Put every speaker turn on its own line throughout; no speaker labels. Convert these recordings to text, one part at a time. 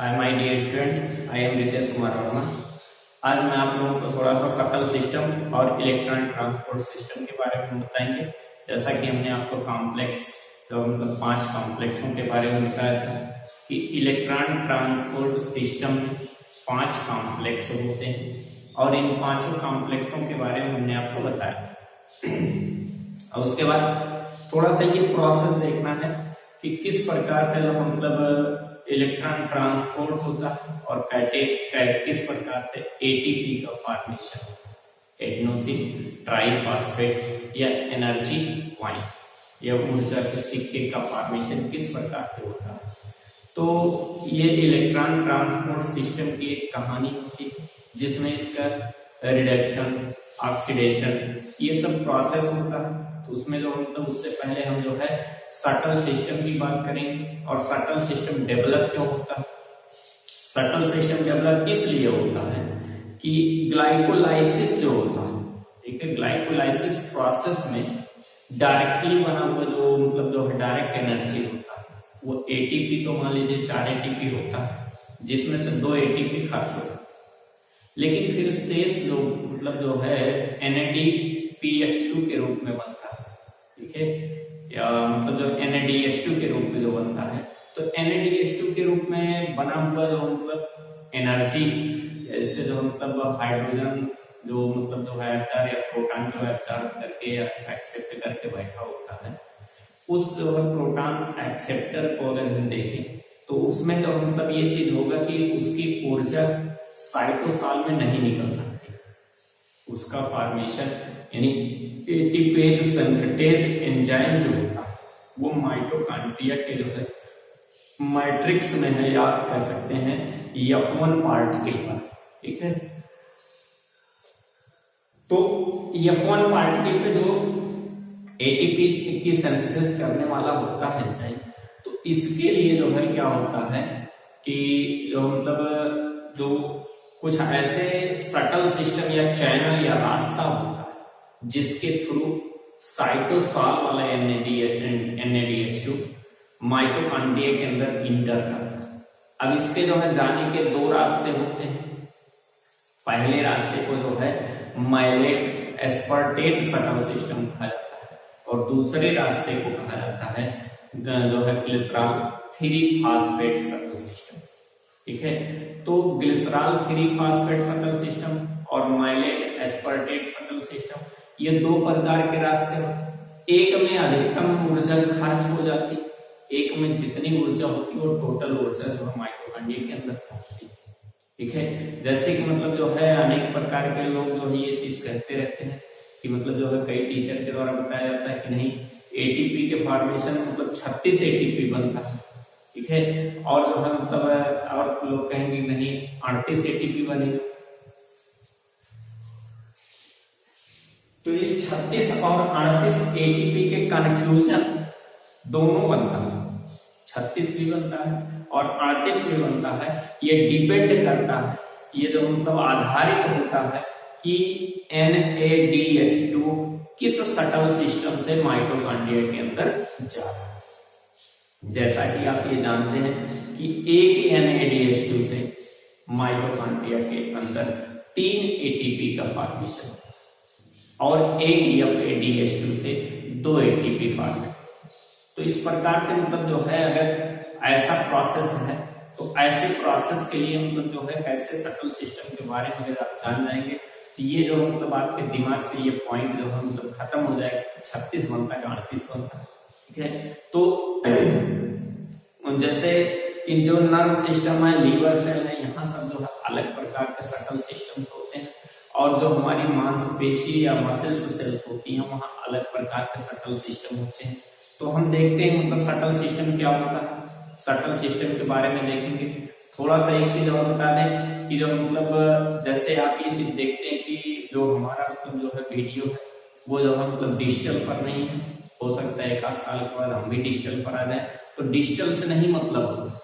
Hi my dear student, I am Ritesh Kumar Verma. आज मैं आप लोगों को थोड़ा सा शटल सिस्टम और इलेक्ट्रॉनिक ट्रांसपोर्ट सिस्टम के बारे में बताएंगे। जैसा कि हमने आपको कॉम्प्लेक्स जो मतलब 5 कॉम्प्लेक्सों के बारे में बताया था कि इलेक्ट्रॉनिक ट्रांसपोर्ट सिस्टम में 5 कॉम्प्लेक्स होते हैं और इन 5 कॉम्प्लेक्सों के बारे में हमने आपको बताया था। और उसके बाद थोड़ा सा ये प्रोसेस देखना है कि किस प्रकार से मतलब इलेक्ट्रॉन ट्रांसपोर्ट होता है और किस प्रकार से एटीपी का फॉर्मेशन, एडेनोसिन ट्राइफॉस्फेट या एनर्जी पॉइंट या ऊर्जा के सिक्के का फॉर्मेशन किस प्रकार से होता है। तो ये इलेक्ट्रॉन ट्रांसपोर्ट सिस्टम की एक कहानी होती है जिसमें इसका रिडक्शन, ऑक्सीडेशन ये सब प्रोसेस होता है। तो उसमें जो मतलब उससे पहले हम जो है शटल सिस्टम की बात करेंगे। और शटल सिस्टम डेवलप क्यों होता है? शटल सिस्टम डेवलप इसलिए होता है कि ग्लाइकोलाइसिस जो होता है, ठीक है, ग्लाइकोलाइसिस प्रोसेस में डायरेक्टली बना हुआ जो मतलब जो है डायरेक्ट एनर्जी होता है वो एटीपी, तो मान लीजिए 4 एटीपी होता है जिसमें से 2 एटीपी खर्च होता है, लेकिन फिर शेष जो मतलब जो है NADPH2 के रूप में बनता है, ठीक है, या मतलब जो NADH2 के रूप में जो बनता है। तो NADH2 के रूप में बना हुआ जो मतलब एनर्जी, इससे जो मतलब हाइड्रोजन जो मतलब जो है या प्रोटॉन जो एब्जॉर्ब करके या एक्सेप्ट करके बैठा होता है, उस जो है प्रोटॉन एक्सेप्टर को अगर हम देखें तो उसमें जो मतलब ये चीज होगा कि उसकी ऊर्जा साइटोसॉल में नहीं निकल सकती। उसका फॉर्मेशन यानी एटीपेज सिंथेटेज एंजाइम जो होता है वो माइटोकॉन्ड्रिया के जो है मैट्रिक्स में है, या आप कह सकते हैं F1 पार्टिकल पर, ठीक है। तो F1 पार्टिकल पे जो एटीपी की सिंथेसिस करने वाला होता है एंजाइम, तो इसके लिए जो है क्या होता है कि जो मतलब जो कुछ ऐसे शटल सिस्टम या चैनल या रास्ता होता है जिसके थ्रू साइटोसॉल वाला NADH2 माइटोकॉन्ड्रिया के अंदर इंटर करता है। अब इसके जो है जाने के 2 रास्ते होते हैं। पहले रास्ते को जो है माइलेट एस्पार्टेट शटल सिस्टम कहा जाता है और दूसरे रास्ते को कहा जाता है जो है ग्लिसरॉल 3-फॉस्फेट शटल सिस्टम, ठीक है। तो ग्लिसरॉल 3-फॉस्फेट शटल सिस्टम और माइलेट एस्पार्टेट शटल सिस्टम ये 2 प्रकार के रास्ते होते हैं। एक में अधिकतम ऊर्जा खर्च हो जाती है, एक में जितनी ऊर्जा होती है वो टोटल ऊर्जा जो है माइटोकॉन्ड्रिया के अंदर पहुंचती है, ठीक है। जैसे कि मतलब जो है अनेक प्रकार के लोग जो है ये चीज कहते रहते हैं कि मतलब जो है कई टीचर के द्वारा बताया जाता है कि नहीं, एटीपी के फॉर्मेशन मतलब 36 एटीपी बनता है, ठीक है, और जो है मतलब और लोग कहेंगे नहीं 38 एटीपी बनेगा। तो इस 36 और 38 एटीपी के कंफ्यूजन दोनों बनता है, 36 भी बनता है और 38 भी बनता है। ये डिपेंड करता है, ये जो मतलब आधारित होता है कि NADH2 किस शटल सिस्टम से माइटोकॉन्ड्रिया के अंदर जा रहा है। जैसा कि आप ये जानते हैं कि एक NADH2 से माइटोकॉन्ड्रिया के अंदर 3 एटीपी का फॉर्मेशन और एक FADH2 से 2 एटीपी फॉर्मेट। तो इस प्रकार के मतलब जो है अगर ऐसा प्रोसेस है तो ऐसे प्रोसेस के लिए मतलब जो है कैसे शटल सिस्टम के बारे में अगर आप जान जाएंगे तो ये जो मतलब आपके दिमाग से ये पॉइंट जो है मतलब खत्म हो जाएगा। 36 बनता है, 38 बनता है, ठीक है। तो जैसे कि जो नर्व सिस्टम है, लीवर सेल है, यहाँ सब जो है अलग प्रकार के शटल सिस्टम्स होते हैं और जो हमारी मांसपेशी या मसल्स सेल्स होती हैं वहाँ अलग प्रकार के शटल सिस्टम होते हैं। तो हम देखते हैं मतलब शटल सिस्टम क्या होता है। शटल सिस्टम के बारे में देखेंगे। थोड़ा सा एक चीज और बता दें कि जो मतलब जैसे आप ये चीज देखते हैं कि जो हमारा मतलब जो है वीडियो है वो जो है मतलब डिजिटल पर नहीं है, हो सकता है 1 साल के बाद हम भी डिजिटल पर आ जाए। तो डिजिटल से नहीं मतलब होता,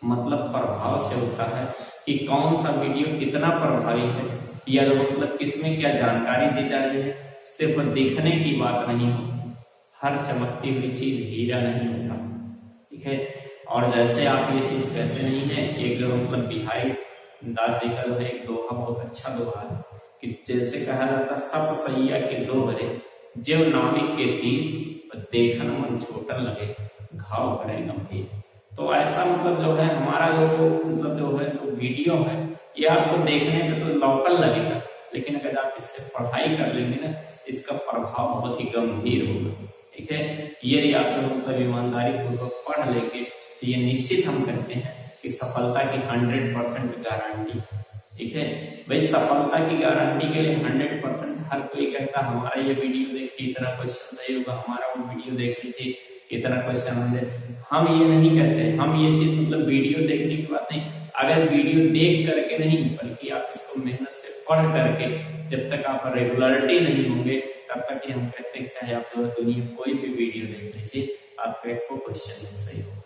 मतलब प्रभाव से होता है कि कौन सा वीडियो कितना प्रभावी है या जो मतलब किसमें क्या जानकारी दी जा रही है। सिर्फ दिखने की बात नहीं होती, हर चमकती हुई चीज हीरा नहीं होता, ठीक है। और जैसे आप ये चीज कहते नहीं है, एक मतलब बिहाई दास जी का जो है एक दोहा बहुत अच्छा दोहा है कि जैसे कहा जाता सत सैया के दो हरे जेव नाविक के तीर देखन मन छोटन लगे घाव करे गंभीर। तो ऐसा मतलब जो है हमारा जो मतलब जो है जो वीडियो है ये आपको देखने में तो लोकल लगेगा, लेकिन अगर आप इससे पढ़ाई कर लेंगे ना इसका प्रभाव बहुत ही गंभीर होगा। ठीक है, यदि आप जो मतलब ईमानदारी पूर्वक पढ़ लेंगे तो ये निश्चित हम कहते हैं कि सफलता की 100% गारंटी। ठीक है भाई, सफलता की गारंटी के लिए 100% हर कोई कहता हमारा ये वीडियो देखिए इतना क्वेश्चन सही होगा, हमारा वो वीडियो देख लीजिए इतना क्वेश्चन हम ये नहीं कहते। हम ये चीज मतलब वीडियो देखने की बात नहीं, अगर वीडियो देख करके नहीं बल्कि आप इसको मेहनत से पढ़ करके जब तक आप रेगुलरिटी नहीं होंगे तब तक ये हम कहते हैं चाहे आप जो दुनिया कोई भी वीडियो देख लीजिए आपका एक क्वेश्चन नहीं सही होगा।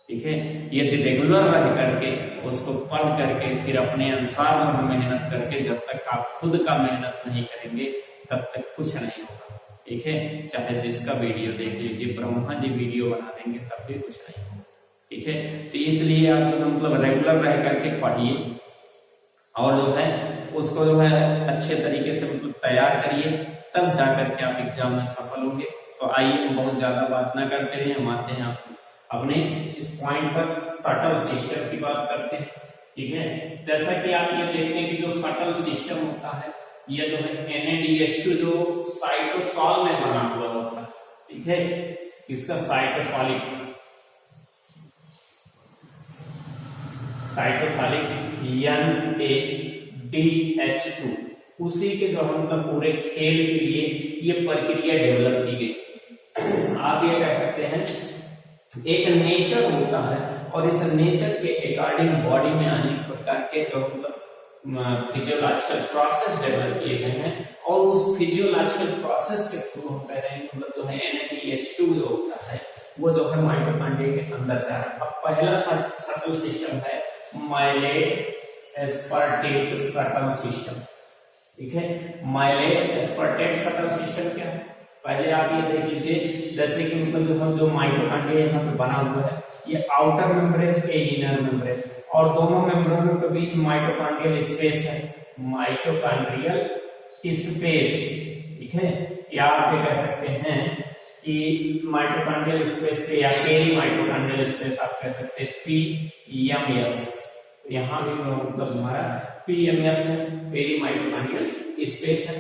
ठीक है, यदि रेगुलर रह करके उसको पढ़ करके फिर अपने अनुसार हम मेहनत करके जब तक आप खुद का मेहनत नहीं करेंगे तब तक कुछ नहीं होगा। ठीक है, चाहे जिसका वीडियो देख लीजिए, ब्रह्मा जी वीडियो बना देंगे तब भी कुछ नहीं होगा। ठीक है, तो इसलिए आप जो मतलब रेगुलर रह करके पढ़िए और जो है उसको जो है अच्छे तरीके से मतलब तैयार करिए, तब जाकर के आप एग्जाम में सफल होंगे। तो आइए हम बहुत ज्यादा बात ना करते हुए हम आते हैं अपने इस पॉइंट पर सटल सिस्टम की बात करते हैं। ठीक है, जैसा कि आप ये देखते हैं कि जो सटल सिस्टम होता है ये जो है NADH2 जो साइटोसॉल में बना हुआ होता है। ठीक है, इसका साइटोसॉलिक NADH2 उसी के जो मतलब पूरे खेल के लिए ये प्रक्रिया डेवलप की गई। आप ये कह सकते हैं एक नेचर होता है और इस नेचर के अकॉर्डिंग बॉडी में अनेक प्रकार के जो मतलब फिजियोलॉजिकल प्रोसेस डेवलप किए गए हैं और उस फिजियोलॉजिकल प्रोसेस के थ्रू हम कह रहे हैं मतलब जो है NADH2 जो होता है वो जो है माइटोकॉन्ड्रिया के अंदर जा रहा है। अब पहला सटल सिस्टम है माइलेट एस्पार्टेट सटल सिस्टम। ठीक है, माइलेट एस्पार्टेट सटल सिस्टम क्या है पहले आप ये देख लीजिए। जैसे कि मतलब जो माइटोकॉन्ड्रिया यहाँ पे बना हुआ है ये आउटर मेम्ब्रेन के इनर मेम्ब्रेन और दोनों मेम्ब्रेनों के बीच माइटोकॉन्ड्रियल स्पेस है, माइटोकॉन्ड्रियल स्पेस। ठीक है, या आप ये कह सकते हैं कि माइटोकॉन्ड्रियल स्पेस पे या पेरी माइटोकॉन्ड्रियल स्पेस आप कह सकते हैं PMS। यहाँ भी मतलब हमारा PMS है, पेरी माइटोकॉन्ड्रियल स्पेस है।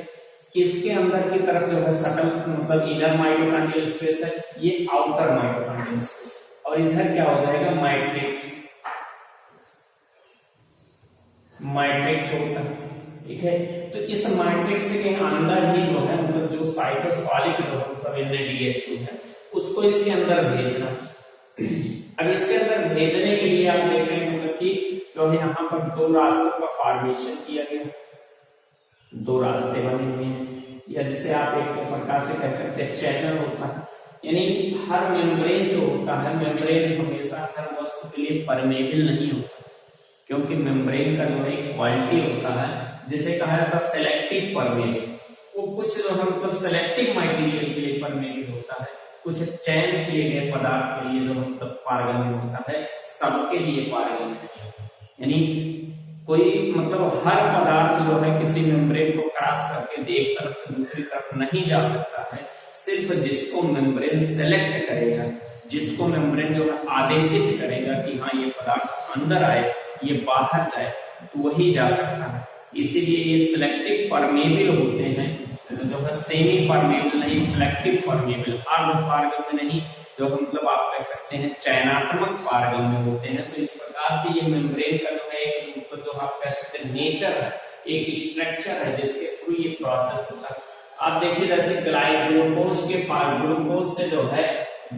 इसके अंदर की तरफ जो है सटल मतलब इनर माइटोकॉन्ड्रियल स्पेस है, ये आउटर माइटोकॉन्ड्रियल स्पेस। और इधर क्या हो जाएगा मैट्रिक्स होता है। ठीक है, तो इस मैट्रिक्स के अंदर ही जो है मतलब जो साइटोसॉलिक जो मतलब NADH2 है उसको इसके अंदर भेजना। अब इसके अंदर भेजने के लिए आप देख रहे हैं मतलब कि जो है यहाँ पर दो रास्तों का फॉर्मेशन किया गया, दो रास्ते बने हुए हैं या जिसे आप एक प्रकार से कह सकते हैं चैनल होता है। यानी हर मेम्ब्रेन जो होता है, मेम्ब्रेन हमेशा हर वस्तु के लिए परमेबल नहीं होता, क्योंकि मेम्ब्रेन का जो एक क्वालिटी होता है जिसे कहा जाता है सेलेक्टिव परमेबल। वो कुछ जो है मतलब सेलेक्टिव मटेरियल के लिए परमेबल होता है, कुछ चयन किए गए पदार्थ के लिए जो मतलब पारगम्य होता है, सबके लिए पारगम्य नहीं होता। यानी कोई मतलब हर पदार्थ जो है किसी मेम्ब्रेन को क्रॉस करके एक तरफ से दूसरी तरफ नहीं जा सकता है। सिर्फ जिसको मेम्ब्रेन सेलेक्ट करेगा, जिसको मेम्ब्रेन जो है आदेशित करेगा कि हाँ ये पदार्थ अंदर आए ये बाहर जाए, तो वही जा सकता है। इसीलिए ये सिलेक्टिव परमेबल होते हैं, जो है सेमी परमेबल नहीं, सिलेक्टिव परमेबल, अर्ध पारगम्य नहीं, जो मतलब आप कह सकते हैं चयनात्मक पारगम्य होते हैं। तो इस प्रकार की ये मेम्ब्रेन का जो है मतलब जो आप कह सकते हैं नेचर है, एक स्ट्रक्चर है जिसके थ्रू ये प्रोसेस होता है। आप देखिए जैसे ग्लूकोज से जो है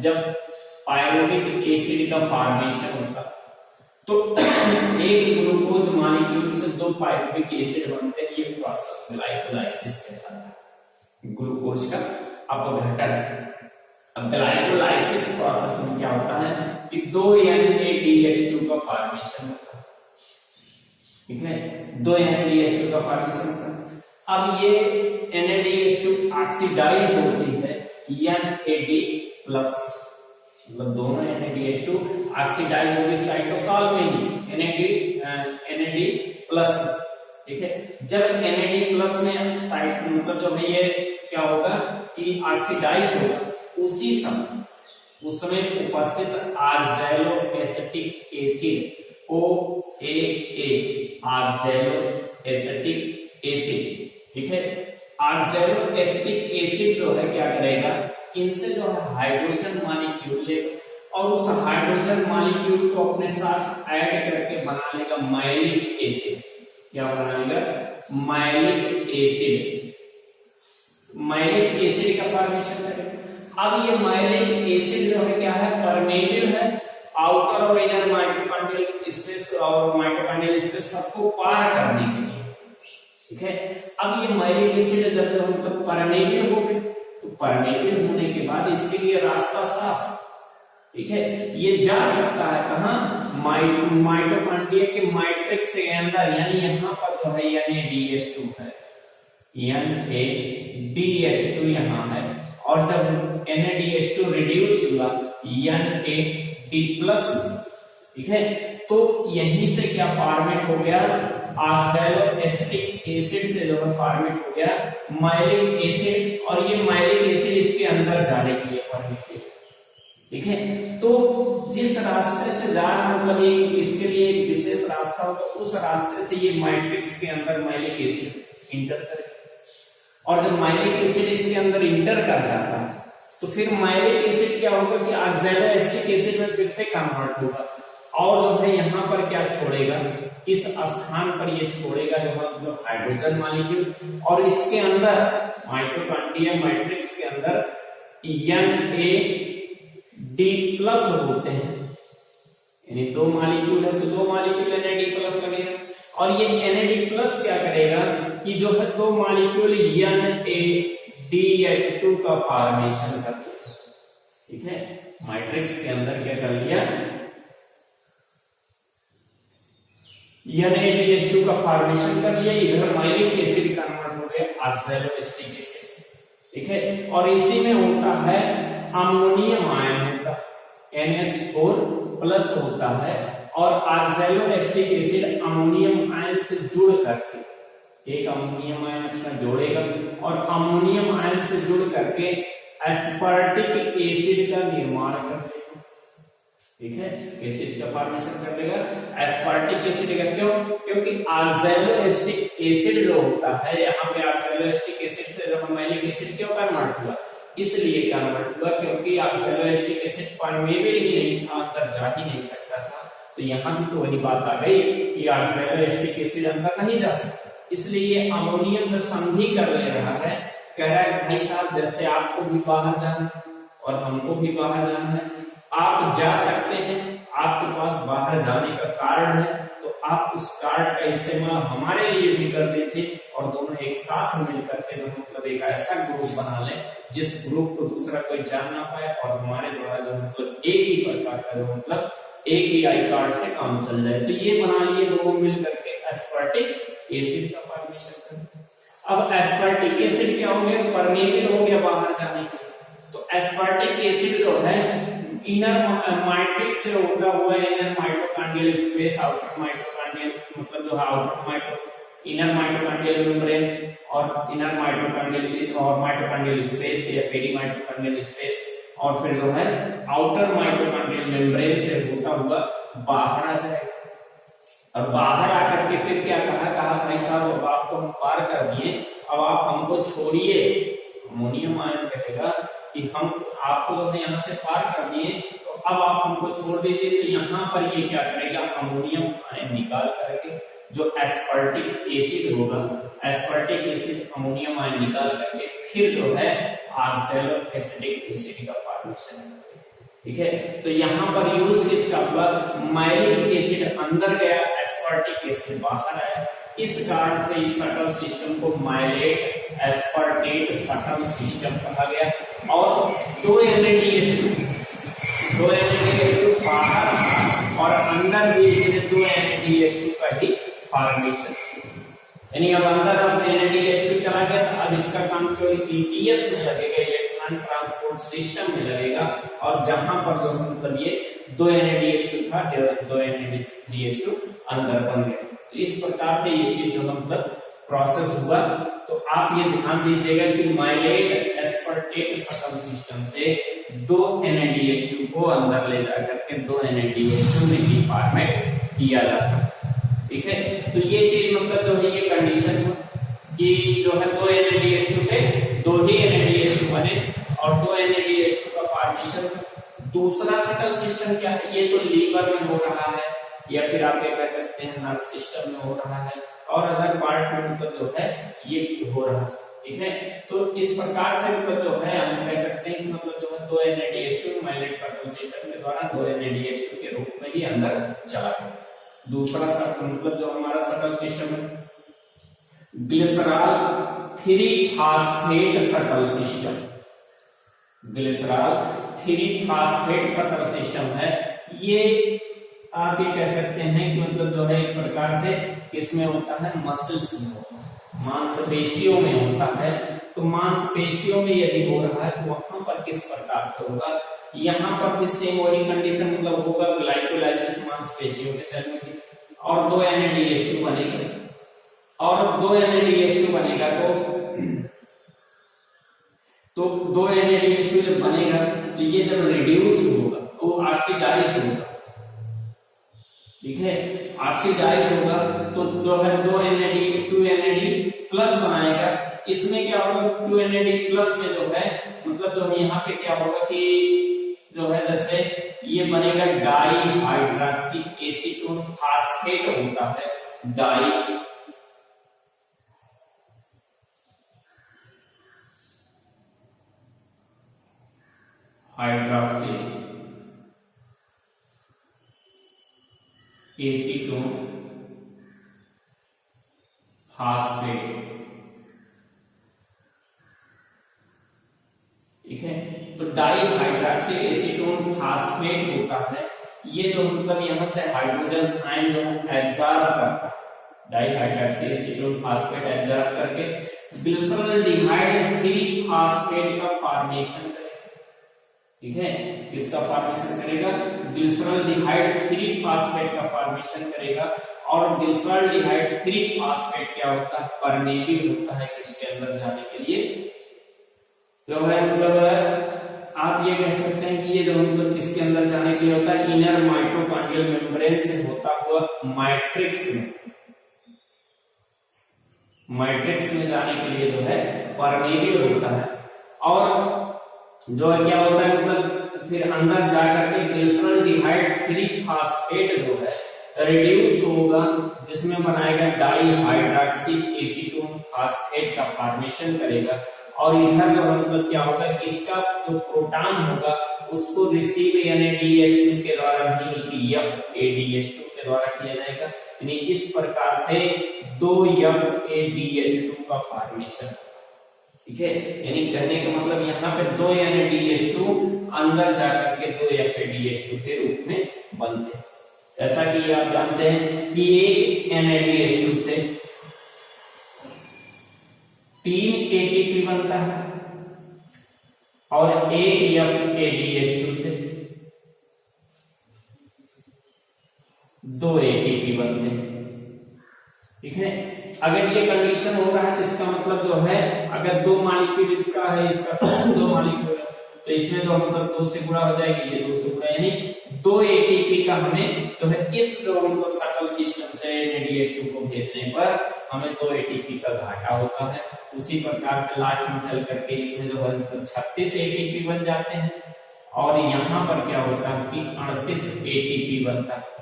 जब पायरुविक एसिड का फॉर्मेशन होता है तो एक ग्लूकोज मॉलिक्यूल से दो पायरुविक एसिड बनते हैं, ये प्रोसेस ग्लाइकोलाइसिस कहलाता है, ग्लूकोज का अपघटन। अब ग्लाइकोलाइसिस प्रोसेस में क्या होता है कि दो NADH2 का फॉर्मेशन होता है। ठीक है, दो NADH2 का फॉर्मेशन होता है। अब ये NADH2 ऑक्सीडाइज होती है NAD+ मतलब दोनों NADH2 ऑक्सीडाइज होगी साइटोसॉल में ही NAD प्लस, ठीक है। जब NAD प्लस में साइट मतलब जो है ये क्या होगा कि ऑक्सीडाइज होगा, उस समय उपस्थित oxaloacetic acid OAA oxaloacetic acid, ठीक है। आर्जेलो एसिटिक एसिड जो है क्या करेगा, इनसे जो है हाइड्रोजन मॉलिक्यूल लेगा और उस हाइड्रोजन मॉलिक्यूल को अपने साथ ऐड करके बना लेगा माइलिक एसिड। क्या बना लेगा? Malic acid. माइलिक एसिड का फॉर्मेशन करेगा। अब ये माइलिक एसिड जो है क्या है, परमेबल है, आउटर और इनर माइटोकॉन्ड्रियल स्पेस और माइटोकॉन्ड्रियल स्पेस सबको पार करने के लिए, ठीक है। अब ये माइलिक एसिड जब मतलब परमेबल हो गए, तो परमेबल होने के बाद इसके लिए रास्ता साफ, ठीक है। ये जा सकता है कहां, माइटोकॉन्ड्रिया के मैट्रिक्स के अंदर, यानी यहां पर जो है NADH2 है, NADH2 यहां है, और जब NADH2 रिड्यूस हुआ NAD+, ठीक है, तो यहीं से क्या फॉर्मेट हो गया, ऑक्सैलो एसिटिक एसिड से जो है फॉर्मेट हो गया माइलिक एसिड, और ये माइलिक एसिड इसके अंदर जाने के लिए फॉर्मेट, ठीक है। तो जिस रास्ते से जाना मतलब इसके लिए एक विशेष रास्ता हो, तो उस रास्ते से ये मैट्रिक्स के अंदर माइलिक एसिड इंटर करे, और जब माइलिक एसिड इसके अंदर इंटर कर जाता है तो फिर माइलिक एसिड क्या होगा कि ऑक्सैलो एसिटिक एसिड में फिर से कन्वर्ट होगा, और जो है यहाँ पर क्या छोड़ेगा, इस स्थान पर ये छोड़ेगा जो मतलब हाइड्रोजन मॉलिक्यूल, और इसके अंदर माइटोकॉन्ड्रिया मैट्रिक्स के अंदर NAD+ होते हैं, यानी 2 मॉलिक्यूल है तो 2 मॉलिक्यूल NAD+ लगेगा, और ये NAD+ क्या करेगा कि जो है 2 मॉलिक्यूल NADH2 का फॉर्मेशन कर दिया, ठीक है। मैट्रिक्स के अंदर क्या कर लिया, NADH2 का फॉर्मेशन कर लिया, इधर माइलिक एसिड कन्वर्ट हो गया ऑक्सैलो एसिटिक एसिड, ठीक है। और इसी में होता है अमोनियम आयन होता है, NH4+ होता है, और oxalo acetic acid ammonium ion से जुड़ करके एक अमोनियम आयन अपना जोड़ेगा, और अमोनियम आयन से जुड़ करके एस्पार्टिक एसिड का निर्माण कर देगा, ठीक है। एसिड का फॉर्मेशन कर देगा एस्पार्टिक एसिड का। क्यों? क्योंकि ऑक्सैलो एसिटिक एसिड जो होता है, यहाँ पे ऑक्सैलो एसिटिक एसिड से जब माइलिक एसिड क्यों कन्वर्ट हुआ, इसलिए कन्वर्ट हुआ क्योंकि ऑक्सैलो एसिटिक एसिड परमेबल ही नहीं था, अंदर जा ही नहीं सकता था। तो यहाँ भी तो वही बात आ गई कि ऑक्सैलो एसिटिक एसिड अंदर नहीं जा सकता, इसलिए अमोनियम से संधि कर ले रहा है, कह रहा है भाई साहब जैसे आपको भी बाहर जाना है और हमको भी बाहर जाना है, आप जा सकते हैं, आपके पास बाहर जाने का कार्ड है, तो आप उस कार्ड का इस्तेमाल हमारे लिए भी कर दीजिए, और दोनों एक साथ मिलकर के मतलब एक ऐसा ग्रुप बना लें जिस ग्रुप को दूसरा कोई जान ना पाए, और हमारे द्वारा जो मतलब एक ही प्रकार का जो मतलब एक ही आई कार्ड से काम चल जाए। तो ये बना लिए दोनों मिल करके एस्पार्टिक एसिड का फॉर्मेशन करते हैं। अब एस्पार्टिक एसिड क्या हो गया, परमेबल हो गया बाहर जाने के लिए। तो एस्पार्टिक एसिड जो है इनर मैट्रिक्स से होता हुआ inner mitochondrial space, outer mitochondrial मतलब जो आउटर इनर माइटोकॉन्ड्रियल मेम्ब्रेन और इनर माइटोकॉन्ड्रियल और माइटोकॉन्ड्रियल स्पेस या पेरीमाइटोकॉन्ड्रियल स्पेस, और फिर जो है आउटर माइटोकॉन्ड्रियल मेम्ब्रेन से होता हुआ बाहर आ जाएगा। और बाहर आकर के फिर क्या कहा भाई साहब अब आपको हम पार कर दिए, अब आप हमको छोड़िए। अमोनियम आयन कहेगा कि हम आपको तो यहाँ से पार कर दिए, तो अब आप हमको छोड़ दीजिए। तो यहाँ पर ये क्या करेगा, अमोनियम आयन निकाल करके जो एस्पार्टिक एसिड होगा, एस्पार्टिक एसिड अमोनियम आयन निकाल करके फिर जो है ऑक्सैलो एसिटिक एसिड का फॉर्मेशन है, ठीक है। तो यहाँ पर यूज किसका हुआ, माइलिक एसिड अंदर गया, एस्पार्टिक एसिड बाहर आया। इस कारण से इस शटल सिस्टम को माइलेट एस्पार्टेट शटल सिस्टम कहा गया। और 2 NADH2 बाहर और अंदर भी इसने 2 NADH2 का ही फॉर्मेशन, यानी अब अंदर अब NADH2 चला गया, अब इसका काम केवल ETS में लगेगा, इलेक्ट्रॉन ट्रांसपोर्ट सिस्टम में लगेगा और जहां पर जो मतलब ये 2 NaDH2 था 2 NaDH2 अंदर बन गया। तो इस प्रकार से ये चीज जो मतलब प्रोसेस हुआ। तो आप ये ध्यान दीजिएगा कि माइलेट एस्पर्टेट सकल सिस्टम से 2 NaDH2 को अंदर ले जाकर के 2 NaDH2 में डिफॉर्मेट किया जाता है। ठीक है, तो ये चीज मतलब जो है ये कंडीशन है कि जो है 2 NaDH2 से 2 ही NaDH2 बने और 2 NaDH2 का फॉर्मेशन। दूसरा सकल सिस्टम क्या है, ये तो लीवर में हो रहा है या फिर आप ये कह सकते हैं नर्व सिस्टम में हो रहा है और अदर पार्ट में मतलब जो है ये हो रहा है। ठीक है, तो इस प्रकार से मतलब जो है हम कह सकते हैं कि मतलब जो है 2 NaDH2 माइलेट सर्कल सिस्टम के द्वारा 2 NaDH2 के रूप में ही अंदर चला गया। दूसरा सर्कल मतलब जो हमारा सर्कल सिस्टम है glycerol three phosphate circle system. Glycerol three phosphate circle system है। ये आप ये कह सकते हैं कि मतलब जो है एक प्रकार से किसमें होता है, मसल्स में होता है, मांसपेशियों में होता है। तो मांसपेशियों में यदि हो रहा है तो वहां पर किस प्रकार से होगा, यहाँ पर भी सेम वही कंडीशन मतलब होगा ग्लाइकोलाइसिस मांसपेशियों के सेल में और 2 NaDH2 बनेगा और 2 NaDH2 बनेगा तो 2 NaDH2 जब बनेगा तो ये जब रिड्यूस होगा तो ऑक्सीडाइज होगा। ठीक है, ऑक्सीडाइज होगा तो जो है 2 NAD प्लस बनाएगा। इसमें क्या होगा 2 NAD प्लस में जो है मतलब जो है यहाँ पे क्या होगा कि जो है जैसे ये बनेगा डाई हाइड्रोक्सी एसीटोन फास्फेट होता है, डाई हाइड्रोक्सी एसीटोन फास्फेट। ठीक है, तो डाई हाइड्रोक्सी एसीटोन फास्फेट होता है। ये जो मतलब यहां से हाइड्रोजन आयन जो है एब्जॉर्ब करता है, di hydroxy acetone phosphate absorb करके ग्लिसरॉल्डिहाइड 3-फॉस्फेट का फॉर्मेशन करेगा। ठीक है, इसका फॉर्मेशन करेगा ग्लिसरॉल्डिहाइड 3-फॉस्फेट का फॉर्मेशन करेगा। और ग्लिसरॉल्डिहाइड 3-फॉस्फेट क्या होता है, परमेबल होता है किसके अंदर जाने के लिए, जो है मतलब आप ये कह सकते हैं कि ये जो मतलब किसके अंदर जाने के लिए होता है, इनर माइटोकॉन्ड्रियल मेम्ब्रेन से होता हुआ मैट्रिक्स में जाने के लिए जो है परमेबल होता है। और जो है क्या होता है मतलब फिर अंदर जाकर के ग्लिसरॉल्डिहाइड 3-फॉस्फेट जो है रिड्यूस होगा जिसमें बनाएगा डाई हाइड्रोक्सी एसीटोन फास्फेट का फॉर्मेशन करेगा। और इधर जो मतलब क्या होगा कि इसका जो प्रोटॉन होगा उसको रिसीव NaDH2 के द्वारा नहीं बल्कि FADH2 के द्वारा किया जाएगा। यानी इस प्रकार से 2 FADH2 का फॉर्मेशन। ठीक है, यानी कहने का मतलब यहाँ पे 2 NaDH2 अंदर जाकर के 2 FADH2 के रूप में बनते हैं। जैसा कि आप जानते हैं कि एक NaDH2 से 3 ATP बनता है और एक FADH2 से 2 ATP बनते हैं। ठीक है, अगर ये कंडीशन हो रहा है तो इसका मतलब जो है अगर 2 मॉलिक्यूल इसका है, इसका 2 मॉलिक्यूल है तो इसमें जो मतलब 2 से गुणा हो जाएगी, ये 2 से गुणा यानी 2 ATP का हमें जो है इस जो मतलब सर्कल सिस्टम से NaDH2 को भेजने पर हमें 2 ATP का घाटा होता है। उसी प्रकार से लास्ट में चल करके इसमें जो है 36 ATP बन जाते हैं और यहाँ पर क्या होता है कि 38 ATP बनता है।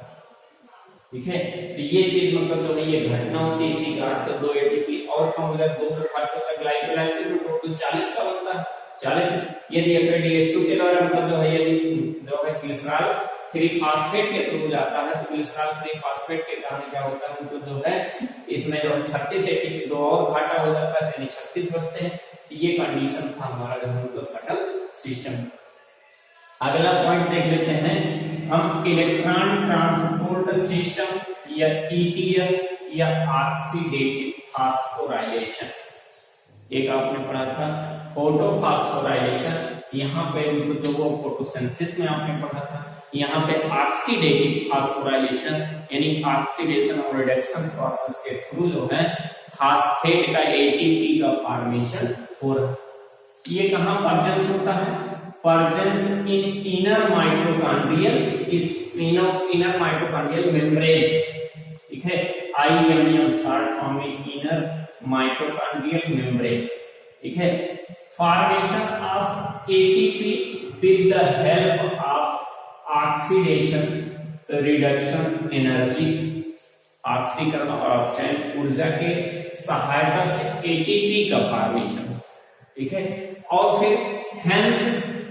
ठीक है, तो ये चीज मतलब जो है ये घटना होती है, इसी कारण से 2 ATP और कम हो जाए 2 का खर्च होता है ग्लाइकोलाइसिस में टोटल 40 का बनता है 40। यदि FADH2 के द्वारा मतलब जो है यदि जो है ग्लिसरॉल 3-फॉस्फेट के थ्रू जाता है तो ग्लिसरॉल 3-फॉस्फेट के कारण क्या होता है मतलब जो है इसमें जो 36 ATP 2 और घाटा हो जाता है यानी 36 बचते हैं। तो ये कंडीशन था हमारा जो मतलब सकल सिस्टम। अगला पॉइंट देख लेते हैं हम, इलेक्ट्रॉन ट्रांसपोर्ट सिस्टम या ETS या ऑक्सीडेटिव फास्फोराइलेशन। एक आपने पढ़ा था फोटोफॉस्फोराइलेशन, यहाँ पे जो वो फोटोसिंथेसिस में आपने पढ़ा था, यहाँ पे ऑक्सीडेटिव फास्फोराइलेशन यानी ऑक्सीडेशन और रिडक्शन प्रोसेस के थ्रू जो है फास्फेट का एटीपी का फॉर्मेशन हो रहा है। ये कहाँ पर्जेंस होता है? पर्जेंस इन इनर माइटोकॉन्ड्रियल, इस इनर माइटोकॉन्ड्रियल मेम्ब्रेन, ठीक है, IMM शॉर्ट फॉर्म में इनर माइटोकॉन्ड्रियल मेम्ब्रेन, ठीक है। Formation of ATP with the help of oxidation reduction energy, ऑक्सीकरण और अपचयन ऊर्जा के सहायता से एटीपी का फॉर्मेशन, ठीक है। और फिर हेंस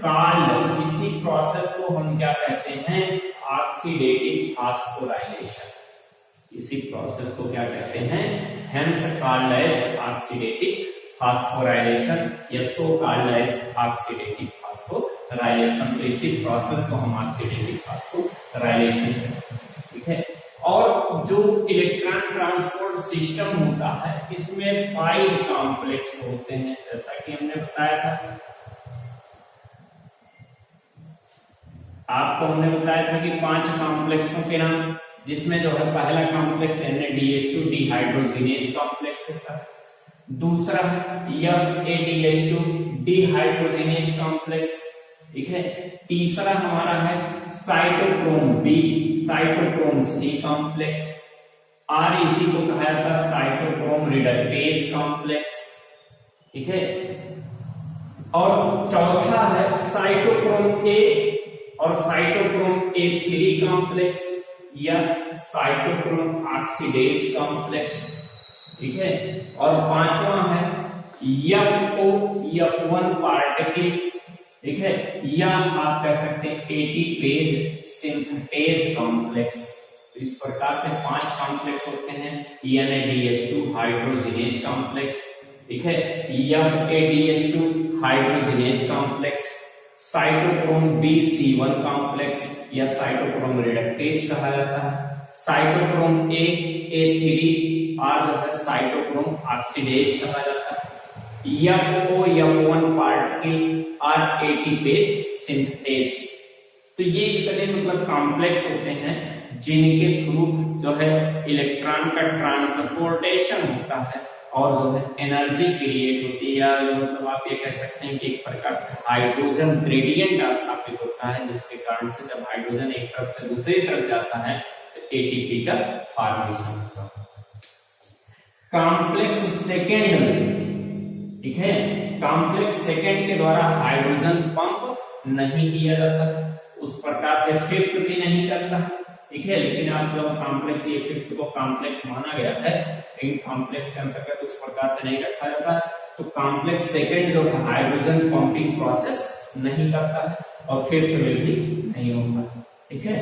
कॉल्ड, इसी प्रोसेस को हम क्या कहते हैं? Oxidative phosphorylation. इसी प्रोसेस को क्या कहते हैं? Hence called as oxidative phosphorylation या so called as oxidative phosphorylation. तो इसी प्रोसेस को हम ऑक्सीडेटिव फास्फोराइलेशन कहते हैं, ठीक है। और जो इलेक्ट्रॉन ट्रांसपोर्ट सिस्टम होता है इसमें 5 कॉम्प्लेक्स होते हैं, जैसा कि हमने बताया था, आपको हमने बताया था कि 5 कॉम्प्लेक्सों के नाम, जिसमें जो है पहला कॉम्प्लेक्स NADH2 डिहाइड्रोजिनेज कॉम्प्लेक्स होता है, दूसरा FADH2 डिहाइड्रोजिनेज कॉम्प्लेक्स, ठीक है। तीसरा हमारा है cytochrome B cytochrome C complex, और इसी को कहा जाता है साइटोक्रोम रिडक्टेज कॉम्प्लेक्स, ठीक है। और चौथा है साइटोक्रोम A और साइटोक्रोम A3 कॉम्प्लेक्स या साइटोक्रोम ऑक्सीडेज कॉम्प्लेक्स, ठीक है। और पांचवा है F1 पार्टिकल, ठीक है, या आप कह सकते हैं एटीपेज सिंथेज कॉम्प्लेक्स। तो इस प्रकार से 5 कॉम्प्लेक्स होते हैं। NADH2 हाइड्रोजिनेज कॉम्प्लेक्स, ठीक है, FADH2 hydrogenase complex, cytochrome BC1 complex या साइटोक्रोम रिडक्टेज कहा जाता है, साइटोक्रोम A3 और जो है साइटोक्रोम ऑक्सीडेज कहा जाता है, F1 पार्टिकल और एटीपेज सिंथेज। तो ये इतने मतलब कॉम्प्लेक्स होते हैं जिनके थ्रू जो है इलेक्ट्रॉन का ट्रांसपोर्टेशन होता है और जो है एनर्जी क्रिएट होती है, या मतलब आप ये कह सकते हैं कि एक प्रकार से हाइड्रोजन ग्रेडियंट स्थापित होता है, जिसके कारण से जब हाइड्रोजन एक तरफ से दूसरी तरफ जाता है तो एटीपी का फॉर्मेशन होता है। कॉम्प्लेक्स सेकेंड में, ठीक है, कॉम्प्लेक्स सेकेंड के द्वारा हाइड्रोजन पंप नहीं किया जाता, उस प्रकार से फिफ्थ भी नहीं करता, ठीक है। लेकिन आप जो कॉम्प्लेक्स, ये फिफ्थ को कॉम्प्लेक्स माना गया है, लेकिन कॉम्प्लेक्स के अंतर्गत उस प्रकार से नहीं रखा जाता है। तो कॉम्प्लेक्स सेकेंड जो है हाइड्रोजन पंपिंग प्रोसेस नहीं करता है और फिफ्थ में भी नहीं होता, ठीक है।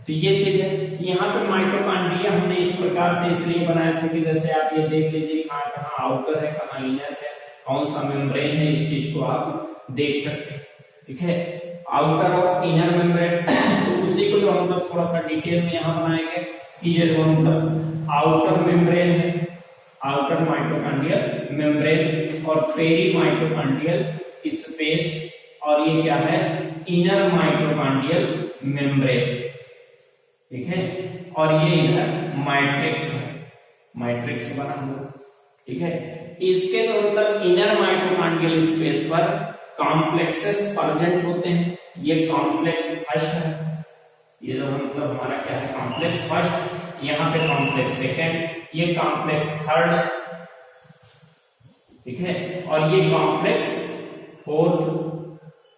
तो ये चीज है। यहाँ पे माइटोकॉन्ड्रिया हमने इस प्रकार से इसलिए बनाया था कि जैसे आप ये देख लीजिए कहाँ आउटर है, कहाँ इनर है, कौन सा मेम्ब्रेन है, इस चीज को आप देख सकते हैं, ठीक है। आउटर और इनर मेम्ब्रेन, तो उसी को जो हम लोग थोड़ा सा डिटेल में यहाँ बनाएंगे कि ये जो मतलब आउटर मेम्ब्रेन है, आउटर माइटोकॉन्ड्रियल मेम्ब्रेन, और पेरी माइटोकॉन्ड्रियल स्पेस, और ये क्या है, इनर माइटोकॉन्ड्रियल मेम्ब्रेन, ठीक है। और ये इधर मैट्रिक्स है, मैट्रिक्स बना हुआ, ठीक है। इसके तो मतलब इनर माइटोकॉन्ड्रियल स्पेस पर कॉम्प्लेक्सेस प्रेजेंट होते हैं। ये कॉम्प्लेक्स फर्स्ट है, ये जो मतलब हमारा क्या है, कॉम्प्लेक्स फर्स्ट, यहाँ पे कॉम्प्लेक्स सेकेंड, ये कॉम्प्लेक्स थर्ड, ठीक है, और ये कॉम्प्लेक्स फोर्थ,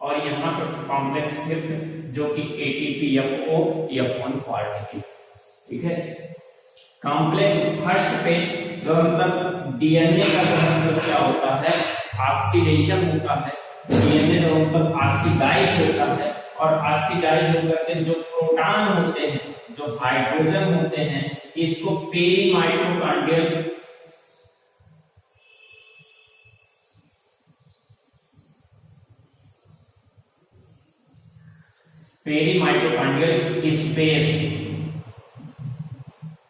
और यहाँ पे कॉम्प्लेक्स फिफ्थ जो कि ATPFO F1 पार्टिकल, ठीक है। कॉम्प्लेक्स फर्स्ट पे जो मतलब डीएनए का जो मतलब क्या होता है, ऑक्सीडेशन होता है, डीएनए जो मतलब ऑक्सीडाइज होता है, और ऑक्सीडाइज होकर के जो प्रोटॉन होते हैं, जो हाइड्रोजन होते हैं, इसको perimitochondrial space,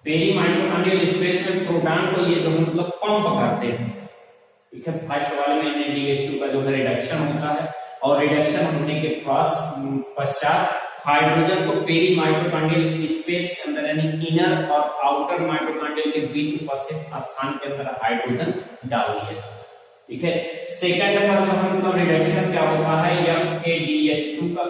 perimitochondrial space में प्रोटॉन को ये जो मतलब पंप करते हैं, ठीक ठीक है, फर्स्ट वाले में NaDH2 का जो है रिडक्शन होता है और रिडक्शन होने के पश्चात हाइड्रोजन को पेरी माइटोकॉन्ड्रियल स्पेस के अंदर यानी इनर और आउटर माइटोकॉन्ड्रियल के बीच उपस्थित स्थान के अंदर हाइड्रोजन डाल दिया। ठीक है, सेकंड नंबर जो हम तो रिडक्शन क्या होता है FADH2 का।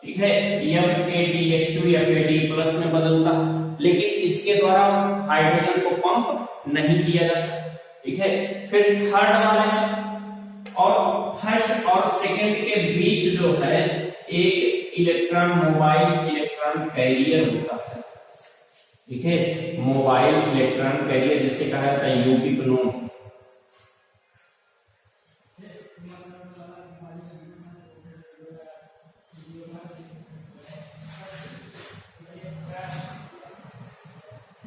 ठीक है, FADH2 FAD+ में बदलता है, लेकिन इसके द्वारा हाइड्रोजन को पंप नहीं किया जाता। ठीक है, फिर थर्ड वाला और फर्स्ट और सेकंड के बीच जो है एक इलेक्ट्रॉन मोबाइल इलेक्ट्रॉन कैरियर होता है। ठीक है, मोबाइल इलेक्ट्रॉन कैरियर जिसे कहा जाता है यूबिक्विनोन।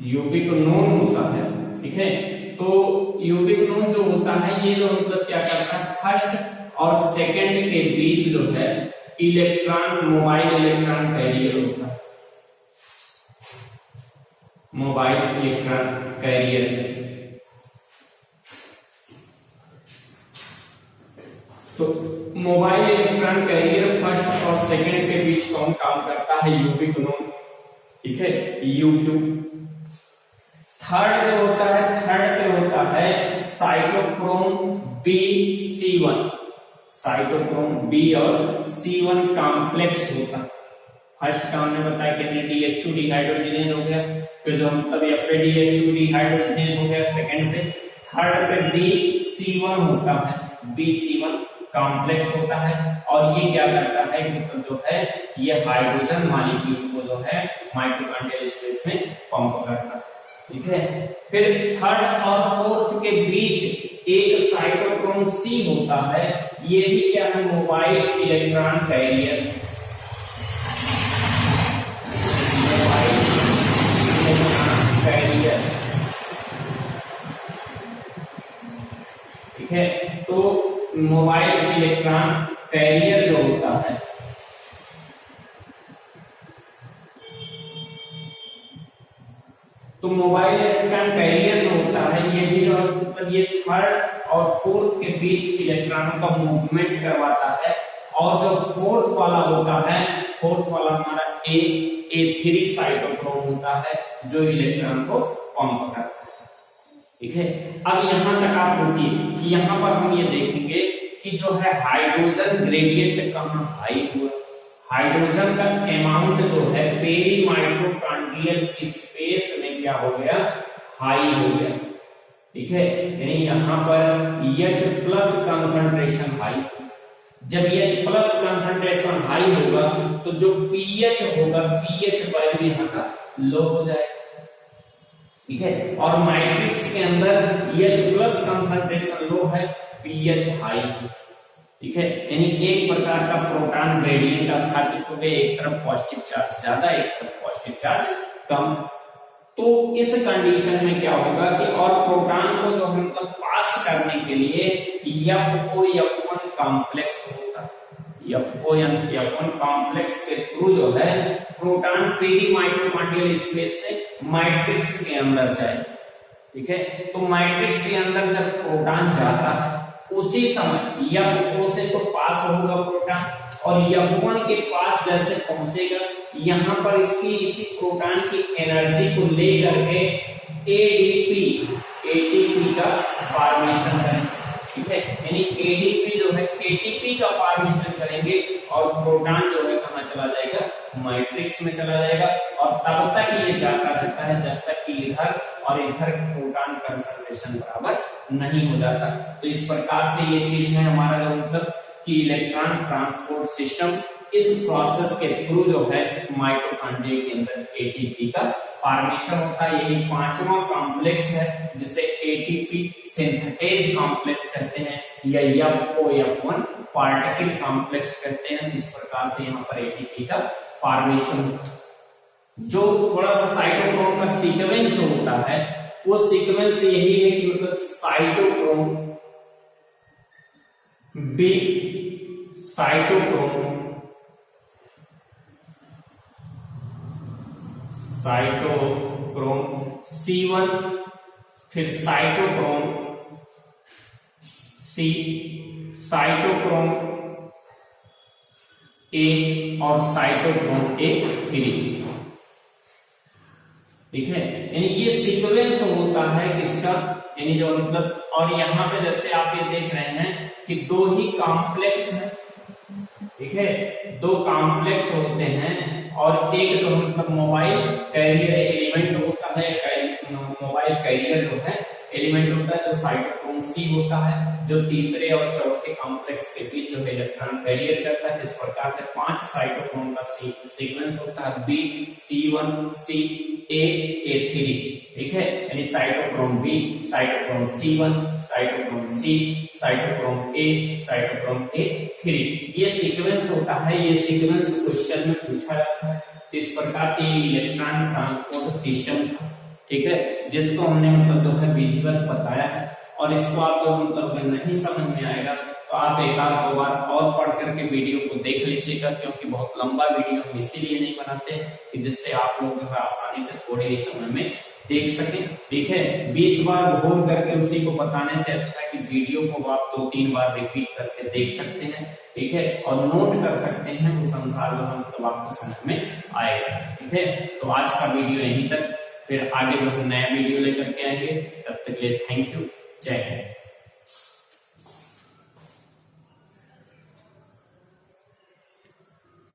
यूबिक्विनोन होता है। ठीक है, तो यूबिक्विनोन जो होता है ये जो मतलब क्या करता है फर्स्ट और सेकंड के बीच जो है इलेक्ट्रॉन मोबाइल इलेक्ट्रॉन कैरियर होता है। मोबाइल इलेक्ट्रॉन कैरियर, तो मोबाइल इलेक्ट्रॉन कैरियर फर्स्ट और सेकंड के बीच कौन काम करता है यूबिक्विनोन। ठीक है, UQ। थर्ड जो होता है थर्ड पे होता है साइटोक्रोम BC1। साइटोक्रोम B और C1 कॉम्प्लेक्स होता है। फर्स्ट का हमने बताया कि NaDH2 डिहाइड्रोजिनेज हो गया, फिर जो मतलब FADH2 डिहाइड्रोजिनेज हो गया सेकंड पे। थर्ड पे BC1 होता है, BC1 कॉम्प्लेक्स होता है और ये क्या करता है मतलब जो है ये हाइड्रोजन मॉलिक्यूल को जो है माइटोकॉन्ड्रियल स्पेस में पंप करता है। ठीक है, फिर थर्ड और फोर्थ के बीच एक साइटोक्रोम C होता है, ये भी क्या है mobile electron carrier. Mobile electron carrier. ठीक है, तो मोबाइल इलेक्ट्रॉन कैरियर जो होता है तो मोबाइल इलेक्ट्रॉन कैरियर जो होता है ये भी जो मतलब ये थर्ड और फोर्थ के बीच इलेक्ट्रॉनों का मूवमेंट करवाता है और जो फोर्थ वाला होता है फोर्थ वाला हमारा A3 साइटोक्रोम होता है जो इलेक्ट्रॉन को पंप करता है। ठीक है, अब यहां तक आप रुकिए कि यहां पर हम ये देखेंगे कि जो है हाइड्रोजन ग्रेडियंट कहां हाई हुआ। हाइड्रोजन का अमाउंट जो है पेरी माइटोकॉन्ड्रियल स्पेस में क्या हो गया हाई हो गया। ठीक है, यानी यहां पर H+ कंसंट्रेशन हाई। जब H+ कंसंट्रेशन हाई होगा तो जो pH होगा pH वैल्यू यहां का लो हो जाएगा। ठीक है, और मैट्रिक्स के अंदर H+ कंसंट्रेशन लो है, pH हाई। ठीक है, यानी एक प्रकार का प्रोटॉन ग्रेडियंट स्थापित हो गए, एक तरफ पॉजिटिव चार्ज ज्यादा एक तरफ पॉजिटिव चार्ज कम। तो इस कंडीशन में क्या होगा कि और प्रोटॉन को जो हम पास करने के लिए FOF1 कॉम्प्लेक्स होता है। FOF1 कॉम्प्लेक्स के थ्रू जो है प्रोटॉन पेरी माइटोकॉन्ड्रियल स्पेस से मैट्रिक्स के अंदर जाए। ठीक है, तो मैट्रिक्स के अंदर जब प्रोटॉन जाता है उसी समय FO से तो पास होगा प्रोटॉन और F1 के पास जैसे पहुंचेगा यहां पर इसकी इसी प्रोटॉन की एनर्जी को लेकर के ATP का फॉर्मेशन करेंगे। ठीक है, यानी ADP जो है ATP का फॉर्मेशन करेंगे और प्रोटॉन जो है कहां चला जाएगा मैट्रिक्स में चला जाएगा और तब तक ये जाता रहता है जब तक कि इधर और इधर प्रोटॉन कंसंट्रेशन बराबर नहीं हो जाता। तो इस प्रकार से ये चीज है हमारा जो मतलब कि इलेक्ट्रॉन ट्रांसपोर्ट सिस्टम इस प्रोसेस के थ्रू जो है माइटोकॉन्ड्रिया के अंदर ATP का फॉर्मेशन होता है। यही पांचवा कॉम्प्लेक्स है जिसे ATP सिंथेटेज कॉम्प्लेक्स कहते हैं या FOF1 पार्टिकल कॉम्प्लेक्स कहते हैं। इस प्रकार से यहाँ पर ATP का फॉर्मेशन जो थोड़ा सा साइटोक्रोम का सीक्वेंस होता है वो सीक्वेंस यही है कि मतलब साइटोक्रोम B, साइटोक्रोम C1, फिर साइटोक्रोम सी, साइटोक्रोम ए और साइटोक्रोम ए 3। ठीक है, यानी ये सीक्वेंस होता है किसका, यानी जो मतलब, और यहाँ पे जैसे आप ये देख रहे हैं कि दो ही कॉम्प्लेक्स है। ठीक है, दो कॉम्प्लेक्स होते हैं और एक जो मतलब मोबाइल कैरियर एलिमेंट होता है, मोबाइल कैरियर जो है एलिमेंट होता है जो साइटोक्रोम सी होता है, जो तीसरे और चौथे कॉम्प्लेक्स के बीच जो इलेक्ट्रॉन कैरियर करता है। इस प्रकार से 5 साइटोक्रोम का सीक्वेंस होता है, बी, C1, C, A3। ठीक है, यानी cytochrome B, cytochrome C1, cytochrome C, cytochrome A, cytochrome A3। ये सीक्वेंस होता है, ये सीक्वेंस क्वेश्चन में पूछा जाता है। तो इस प्रकार से इलेक्ट्रॉन ट्रांसपोर्ट सिस्टम था। ठीक है, जिसको हमने मतलब जो है विधिवत बताया है, और इसको आप जो मतलब अगर नहीं समझ में आएगा तो आप एक आध दो बार और पढ़ करके वीडियो को देख लीजिएगा, क्योंकि बहुत लंबा वीडियो हम इसीलिए नहीं बनाते कि जिससे आप लोग जो है आसानी से थोड़े ही समय में देख सकें। ठीक है, 20 बार घूर करके उसी को बताने से अच्छा है कि वीडियो को आप 2-3 बार रिपीट करके देख सकते हैं। ठीक है, और नोट कर सकते हैं, उस अनुसार जो मतलब आपको समझ में आएगा। ठीक है, तो आज का वीडियो यहीं तक, फिर आगे जो नया वीडियो लेकर के आएंगे। तब तक के लिए थैंक यू, जय हिंद।